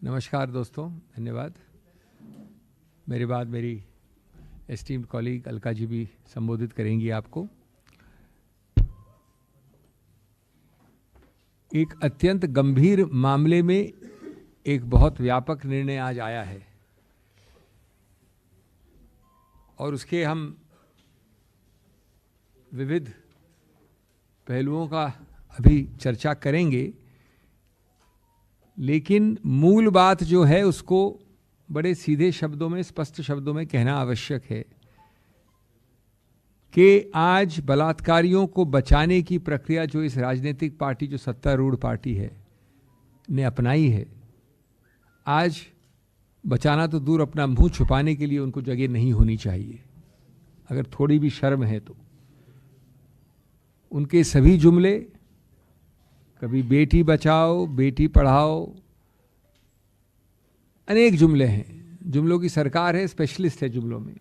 नमस्कार दोस्तों, धन्यवाद। मेरे बाद मेरी एस्टीम्ड कॉलीग अलका जी भी संबोधित करेंगी आपको। एक अत्यंत गंभीर मामले में एक बहुत व्यापक निर्णय आज आया है और उसके हम विविध पहलुओं का अभी चर्चा करेंगे, लेकिन मूल बात जो है उसको बड़े सीधे शब्दों में, स्पष्ट शब्दों में कहना आवश्यक है कि आज बलात्कारियों को बचाने की प्रक्रिया जो इस राजनीतिक पार्टी, जो सत्तारूढ़ पार्टी है, ने अपनाई है, आज बचाना तो दूर, अपना मुंह छुपाने के लिए उनको जगह नहीं होनी चाहिए। अगर थोड़ी भी शर्म है तो उनके सभी जुमले, कभी बेटी बचाओ, बेटी पढ़ाओ, अनेक जुमले हैं। जुमलों की सरकार है, स्पेशलिस्ट है जुमलों में।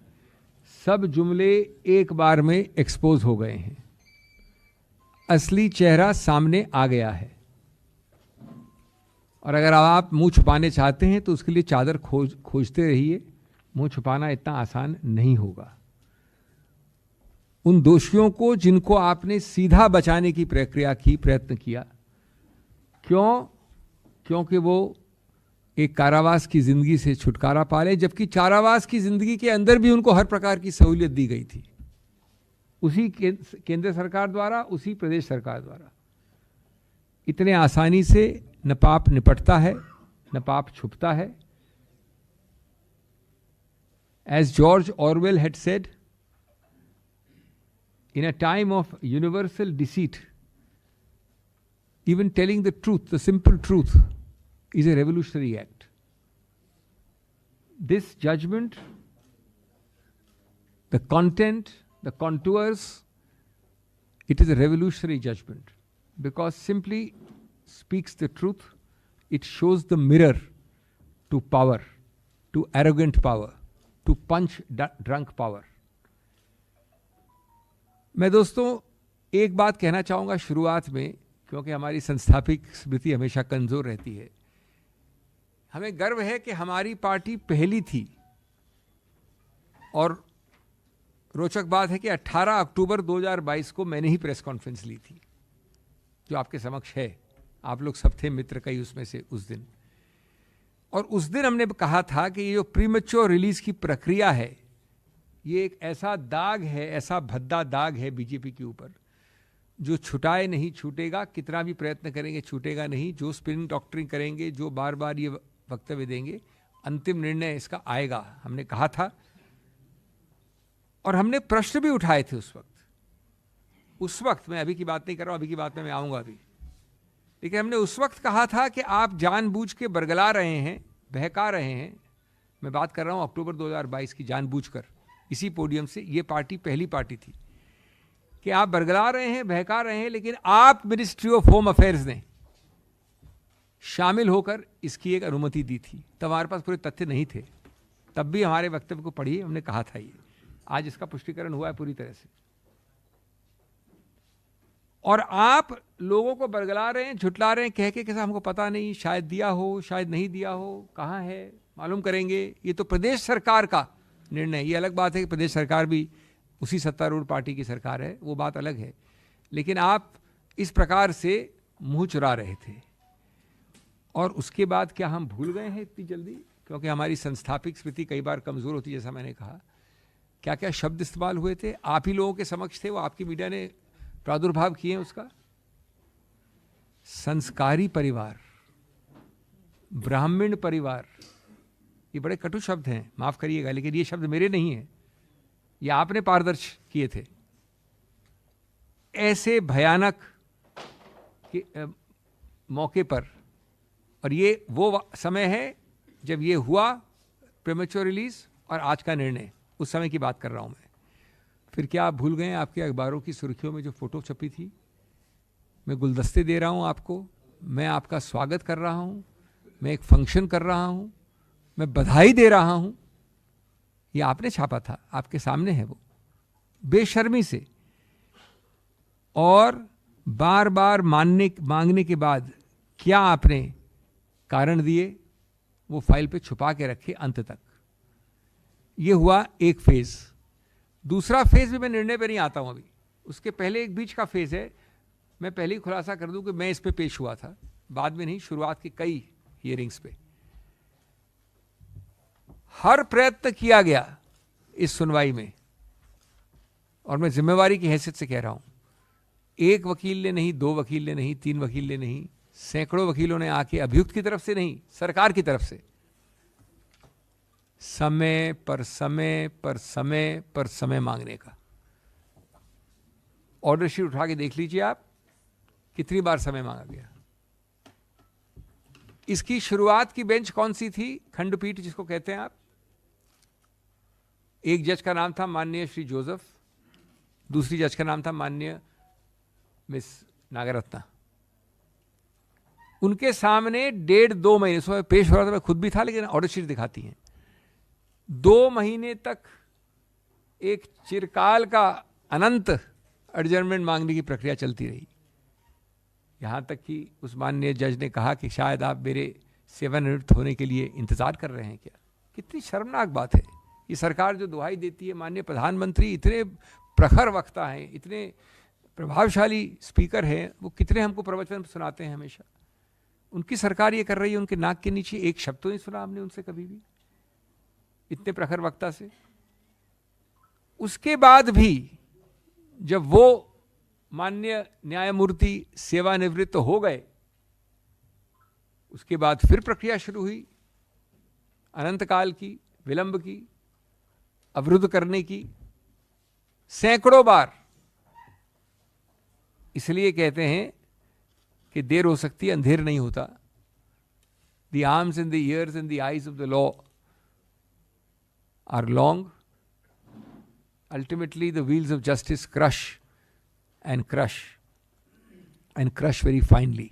सब जुमले एक बार में एक्सपोज हो गए हैं, असली चेहरा सामने आ गया है। और अगर आप मुंह छुपाने चाहते हैं तो उसके लिए चादर खोजते रहिए। मुंह छुपाना इतना आसान नहीं होगा। उन दोषियों को जिनको आपने सीधा बचाने की प्रक्रिया की, प्रयत्न किया, क्योंकि वो एक कारावास की जिंदगी से छुटकारा पा ले, जबकि कारावास की जिंदगी के अंदर भी उनको हर प्रकार की सहूलियत दी गई थी, उसी केंद्र सरकार द्वारा, उसी प्रदेश सरकार द्वारा। इतने आसानी से न पाप निपटता है, न पाप छुपता है। As George Orwell had said, in a time of universal deceit, even telling the truth, the simple truth, is a revolutionary act. This judgment, the content, the contours, it is a revolutionary judgment because simply speaks the truth. It shows the mirror to power, to arrogant power, to punch drunk power. मैं दोस्तों एक बात कहना चाहूँगा शुरुआत में, क्योंकि हमारी संस्थापिक स्मृति हमेशा कमज़ोर रहती है। हमें गर्व है कि हमारी पार्टी पहली थी, और रोचक बात है कि 18 अक्टूबर 2022 को मैंने ही प्रेस कॉन्फ्रेंस ली थी, जो आपके समक्ष है। आप लोग सब थे मित्र कई उसमें से उस दिन। और उस दिन हमने कहा था कि ये जो प्रीमेच्योर रिलीज की प्रक्रिया है, ये एक ऐसा दाग है, ऐसा भद्दा दाग है बीजेपी के ऊपर, जो छुटाए नहीं छूटेगा। कितना भी प्रयत्न करेंगे छूटेगा नहीं। जो स्पिन डॉक्टरिंग करेंगे, जो बार बार ये वक्तव्य देंगे, अंतिम निर्णय इसका आएगा। हमने कहा था और हमने प्रश्न भी उठाए थे उस वक्त मैं अभी की बात नहीं कर रहा हूं, अभी की बात में मैं आऊंगा अभी। लेकिन हमने उस वक्त कहा था कि आप जानबूझ के बरगला रहे हैं, बहका रहे हैं। मैं बात कर रहा हूं अक्टूबर 2022 की, जानबूझकर इसी पोडियम से। ये पार्टी पहली पार्टी थी कि आप बरगला रहे हैं, बहका रहे हैं, लेकिन आप मिनिस्ट्री ऑफ होम अफेयर्स ने शामिल होकर इसकी एक अनुमति दी थी। तब हमारे पास पूरे तथ्य नहीं थे, तब भी हमारे वक्तव्य को पढ़िए, हमने कहा था ये। आज इसका पुष्टिकरण हुआ है पूरी तरह से। और आप लोगों को बरगला रहे हैं, झुटला रहे हैं, कह के कैसा हमको पता नहीं, शायद दिया हो, शायद नहीं दिया हो, कहाँ है मालूम करेंगे। ये तो प्रदेश सरकार का निर्णय। ये अलग बात है कि प्रदेश सरकार भी उसी सत्तारूढ़ पार्टी की सरकार है, वो बात अलग है। लेकिन आप इस प्रकार से मुंह चुरा रहे थे। और उसके बाद क्या हम भूल गए हैं इतनी जल्दी? क्योंकि हमारी संस्थापिक स्मृति कई बार कमज़ोर होती है। जैसा मैंने कहा, क्या क्या शब्द इस्तेमाल हुए थे, आप ही लोगों के समक्ष थे, वो आपकी मीडिया ने प्रादुर्भाव किए हैं उसका। संस्कारी परिवार, ब्राह्मण परिवार, ये बड़े कटु शब्द हैं, माफ करिएगा, लेकिन ये शब्द मेरे नहीं हैं, ये आपने पारदर्श किए थे। ऐसे भयानक मौके पर, और ये वो समय है जब ये हुआ प्रीमेच्योर रिलीज, और आज का निर्णय, उस समय की बात कर रहा हूं मैं। फिर क्या आप भूल गए आपके अखबारों की सुर्खियों में जो फोटो छपी थी? मैं गुलदस्ते दे रहा हूं आपको, मैं आपका स्वागत कर रहा हूं, मैं एक फंक्शन कर रहा हूं, मैं बधाई दे रहा हूं। ये आपने छापा था, आपके सामने है वो, बेशर्मी से। और बार बार मांगने के बाद क्या आपने कारण दिए? वो फाइल पे छुपा के रखे अंत तक। ये हुआ एक फेज। दूसरा फेज भी मैं निर्णय पे नहीं आता हूं अभी, उसके पहले एक बीच का फेज है। मैं पहले ही खुलासा कर दूं कि मैं इस पे पेश हुआ था, बाद में नहीं, शुरुआत की कई हियरिंग्स पे। हर प्रयत्न किया गया इस सुनवाई में, और मैं जिम्मेवारी की हैसियत से कह रहा हूं, एक वकील ने नहीं, दो वकील ने नहीं, तीन वकील ने नहीं, सैकड़ों वकीलों ने आके अभियुक्त की तरफ से नहीं, सरकार की तरफ से समय पर समय पर समय पर समय मांगने का। ऑर्डर शीट उठा के देख लीजिए आप, कितनी बार समय मांगा गया। इसकी शुरुआत की बेंच कौन सी थी? खंडपीठ जिसको कहते हैं आप। एक जज का नाम था माननीय श्री जोसेफ, दूसरी जज का नाम था माननीय मिस नागरत्ना। उनके सामने 1.5-2 महीने सुबह पेश हो रहा था, मैं खुद भी था, लेकिन ऑर्डर शीट दिखाती हैं। 2 महीने तक एक चिरकाल का अनंत एडजर्नमेंट मांगने की प्रक्रिया चलती रही, यहां तक कि उस माननीय जज ने कहा कि शायद आप मेरे सेवानिवृत्त होने के लिए इंतजार कर रहे हैं क्या। कितनी शर्मनाक बात है। ये सरकार जो दुहाई देती है, माननीय प्रधानमंत्री इतने प्रखर वक्ता हैं, इतने प्रभावशाली स्पीकर हैं, वो कितने हमको प्रवचन सुनाते हैं हमेशा। उनकी सरकार ये कर रही है, उनके नाक के नीचे एक शब्द तो नहीं सुना हमने उनसे कभी भी, इतने प्रखर वक्ता से। उसके बाद भी जब वो माननीय न्यायमूर्ति सेवानिवृत्त हो गए, उसके बाद फिर प्रक्रिया शुरू हुई, अनंत काल की, विलंब की, अवरुद्ध करने की, सैकड़ों बार। इसलिए कहते हैं कि देर हो सकती है, अंधेर नहीं होता। The arms and the ears and the eyes of the law are long. Ultimately, the wheels of justice crush and crush and crush very finely.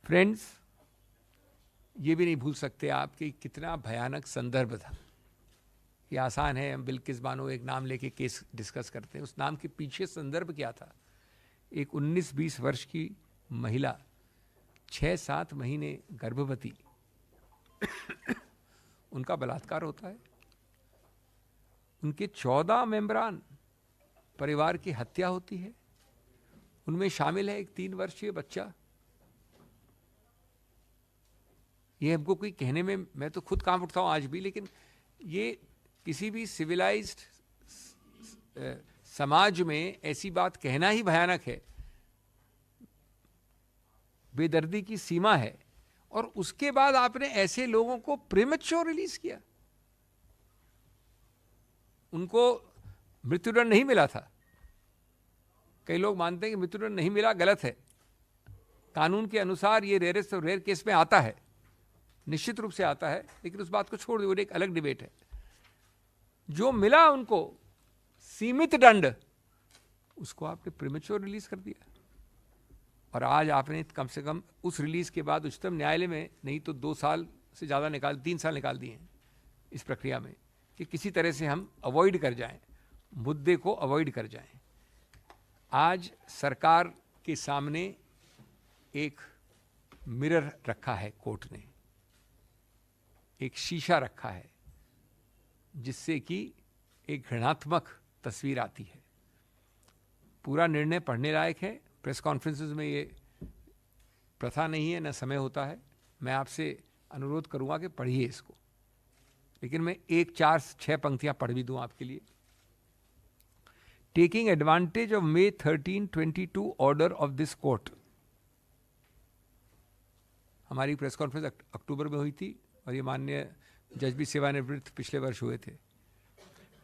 Friends, ये भी नहीं भूल सकते आप कि कितना भयानक संदर्भ था। ये आसान है, हम बिल्किस बानो एक नाम लेके केस डिस्कस करते हैं, उस नाम के पीछे संदर्भ क्या था? एक 19-20 वर्ष की महिला, 6-7 महीने गर्भवती, उनका बलात्कार होता है। उनके 14 मेंबरान परिवार की हत्या होती है, उनमें शामिल है एक 3 वर्षीय बच्चा। ये हमको कोई कहने में, मैं तो खुद कांप उठता हूं आज भी, लेकिन ये किसी भी सिविलाइज्ड समाज में ऐसी बात कहना ही भयानक है, बेदर्दी की सीमा है। और उसके बाद आपने ऐसे लोगों को प्रीमेच्योर रिलीज किया। उनको मृत्युदंड नहीं मिला था। कई लोग मानते हैं कि मृत्युदंड नहीं मिला, गलत है। कानून के अनुसार ये रेयरेस्ट और रेयर केस में आता है, निश्चित रूप से आता है, लेकिन उस बात को छोड़ दो, एक अलग डिबेट है। जो मिला उनको सीमित दंड, उसको आपने प्रीमेच्योर रिलीज कर दिया। और आज आपने कम से कम उस रिलीज के बाद उच्चतम न्यायालय में नहीं तो 2 साल से ज़्यादा 3 साल निकाल दिए हैं इस प्रक्रिया में, कि किसी तरह से हम अवॉइड कर जाएं, मुद्दे को अवॉइड कर जाएं। आज सरकार के सामने एक मिरर रखा है, कोर्ट ने एक शीशा रखा है, जिससे कि एक घृणात्मक तस्वीर आती है। पूरा निर्णय पढ़ने लायक है। प्रेस कॉन्फ्रेंसेस में ये प्रथा नहीं है, न समय होता है। मैं आपसे अनुरोध करूंगा कि पढ़िए इसको, लेकिन मैं 4-6 पंक्तियां पढ़ भी दूं आपके लिए। Taking advantage of May 13, 2022 order of this court. हमारी प्रेस कॉन्फ्रेंस अक्टूबर में हुई थी और ये माननीय जज भी सेवानिवृत्त पिछले वर्ष हुए थे।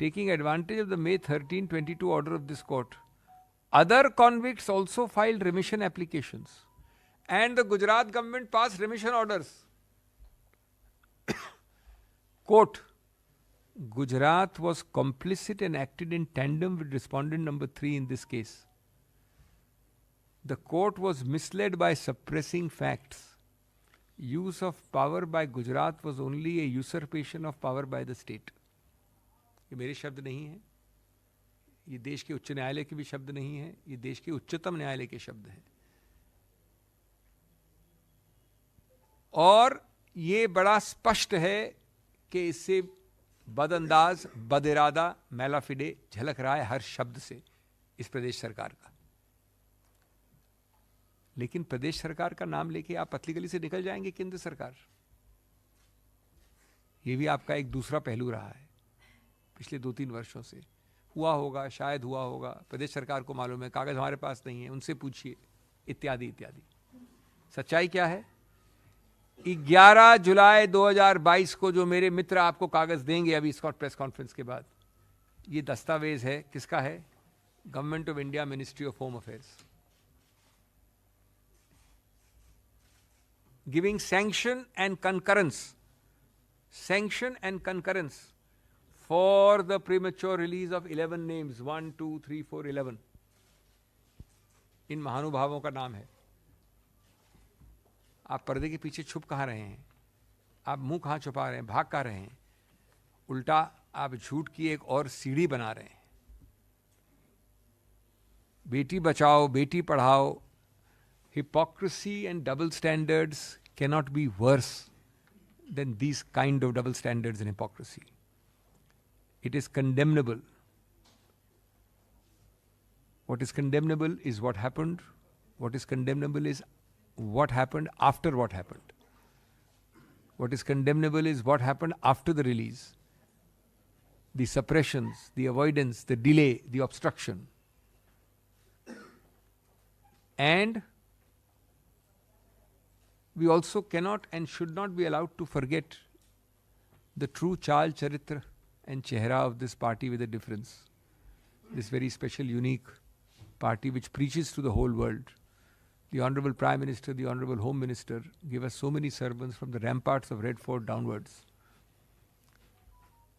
Taking advantage of the May 13, 2022 order of this court, other convicts also filed remission applications and the Gujarat government passed remission orders. Quote, Gujarat was complicit and acted in tandem with respondent number 3 in this case. The court was misled by suppressing facts. Use of power by Gujarat was only a usurpation of power by the state. ये मेरे शब्द नहीं हैं, ये देश के उच्च न्यायालय के भी शब्द नहीं है, ये देश के उच्चतम न्यायालय के शब्द हैं। और ये बड़ा स्पष्ट है कि इससे बदअंदाज, बदइरादा, मैलाफिडे झलक रहा है हर शब्द से इस प्रदेश सरकार का। लेकिन प्रदेश सरकार का नाम लेके आप पतली गली से निकल जाएंगे केंद्र सरकार। ये भी आपका एक दूसरा पहलू रहा है पिछले 2-3 वर्षों से। हुआ होगा, शायद हुआ होगा, प्रदेश सरकार को मालूम है, कागज हमारे पास नहीं है, उनसे पूछिए, इत्यादि इत्यादि। सच्चाई क्या है? 11 जुलाई 2022 को जो मेरे मित्र आपको कागज देंगे अभी इस प्रेस कॉन्फ्रेंस के बाद, ये दस्तावेज है, किसका है? Government of India, ministry of home affairs, giving sanction and concurrence for the premature release of 11 names, 1, 2, 3, 4, 11. इन महानुभावों का नाम है। आप पर्दे के पीछे छुप कहाँ रहे हैं? आप मुंह कहाँ छुपा रहे हैं? भाग कहाँ रहे हैं? उल्टा आप झूठ की एक और सीढ़ी बना रहे हैं। Beti Bachao, Beti Padhao, hypocrisy and double standards cannot be worse than these kind of double standards and hypocrisy. It is condemnable. What is condemnable is what happened. What is condemnable is what happened after what happened. What is condemnable is what happened after the release. The suppressions, the avoidance, the delay, the obstruction. And we also cannot and should not be allowed to forget the true Chal, Charitra and Chehra of this party with a difference. This very special, unique party which preaches to the whole world. The Honorable Prime Minister, the Honorable Home Minister give us so many sermons from the ramparts of Red Fort downwards.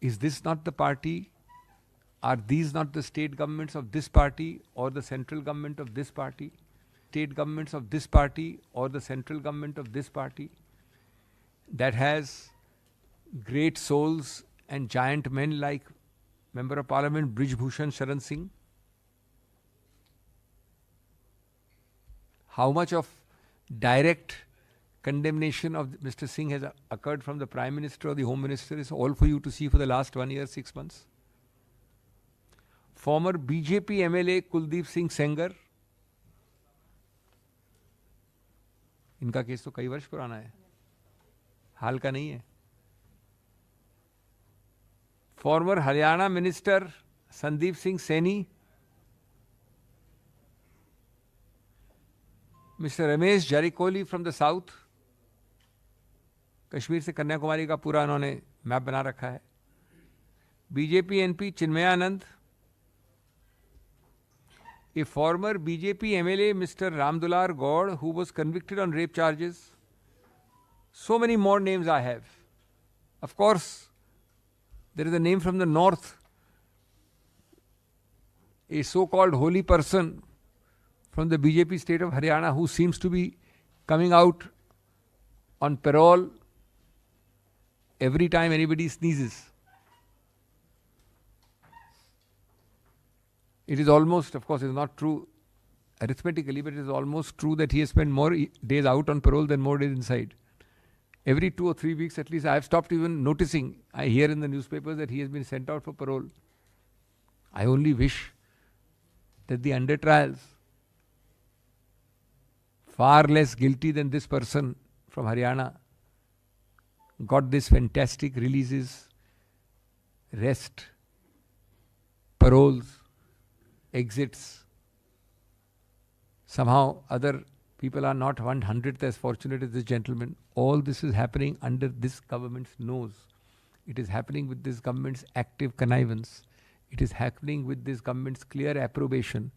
Is this not the party? Are these not the state governments of this party or the central government of this party? State governments of this party or the central government of this party that has great souls and giant men like Member of Parliament Brij Bhushan Sharan Singh? How much of direct condemnation of Mr. Singh has occurred from the Prime Minister or the Home Minister is all for you to see for the last 1 year, 6 months. Former BJP MLA Kuldeep Singh Sengar, इनका case तो कई वर्ष पुराना है, हाल का नहीं है. Former Haryana minister Sandeep Singh Saini, mister Ramesh Jarkiholi from the south, Kashmir से कन्याकुमारी का पूरा उन्होंने मैप बना रखा है. BJP MP Chinmayanand, a former BJP MLA Mr. Ramdular Gaur who was convicted on rape charges. So many more names I have. Of course, there is a name from the north, a so-called holy person from the BJP state of Haryana who seems to be coming out on parole every time anybody sneezes. It is almost, of course, it is not true arithmetically, but it is almost true that he has spent more days out on parole than more days inside. Every 2 or 3 weeks at least, I have stopped even noticing. I hear in the newspapers that he has been sent out for parole. I only wish that the under trials, far less guilty than this person from Haryana, got this fantastic releases, rest, paroles, exits. Somehow other people are not 1/100th as fortunate as this gentleman. All this is happening under this government's nose. It is happening with this government's active connivance. It is happening with this government's clear approbation,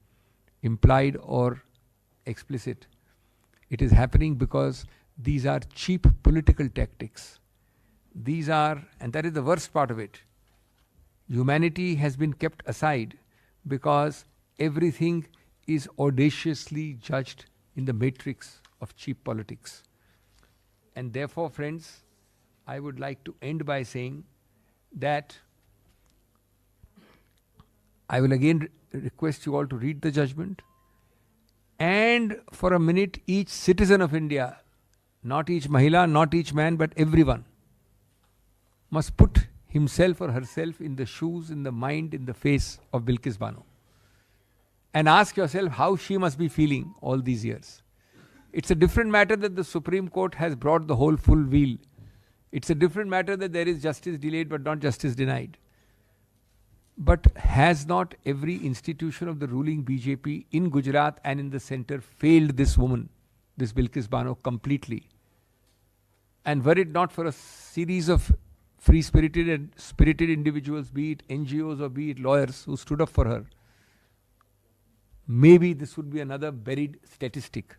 implied or explicit. It is happening because these are cheap political tactics. These are, and that is the worst part of it, humanity has been kept aside because everything is audaciously judged in the matrix of cheap politics. And therefore, friends, I would like to end by saying that I will again request you all to read the judgment, and for a minute each citizen of India not each Mahila, not each man, but everyone must put himself or herself in the shoes, in the mind, in the face of Bilkis Bano. And ask yourself how she must be feeling all these years. It's a different matter that the Supreme Court has brought the whole full wheel. It's a different matter that there is justice delayed but not justice denied. But has not every institution of the ruling BJP in Gujarat and in the center failed this woman, this Bilkis Bano, completely? And were it not for a series of free-spirited and spirited individuals, be it NGOs or be it lawyers who stood up for her, maybe this would be another buried statistic.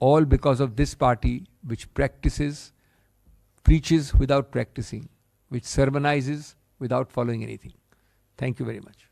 All because of this party which preaches without practicing, which sermonizes without following anything. Thank you very much.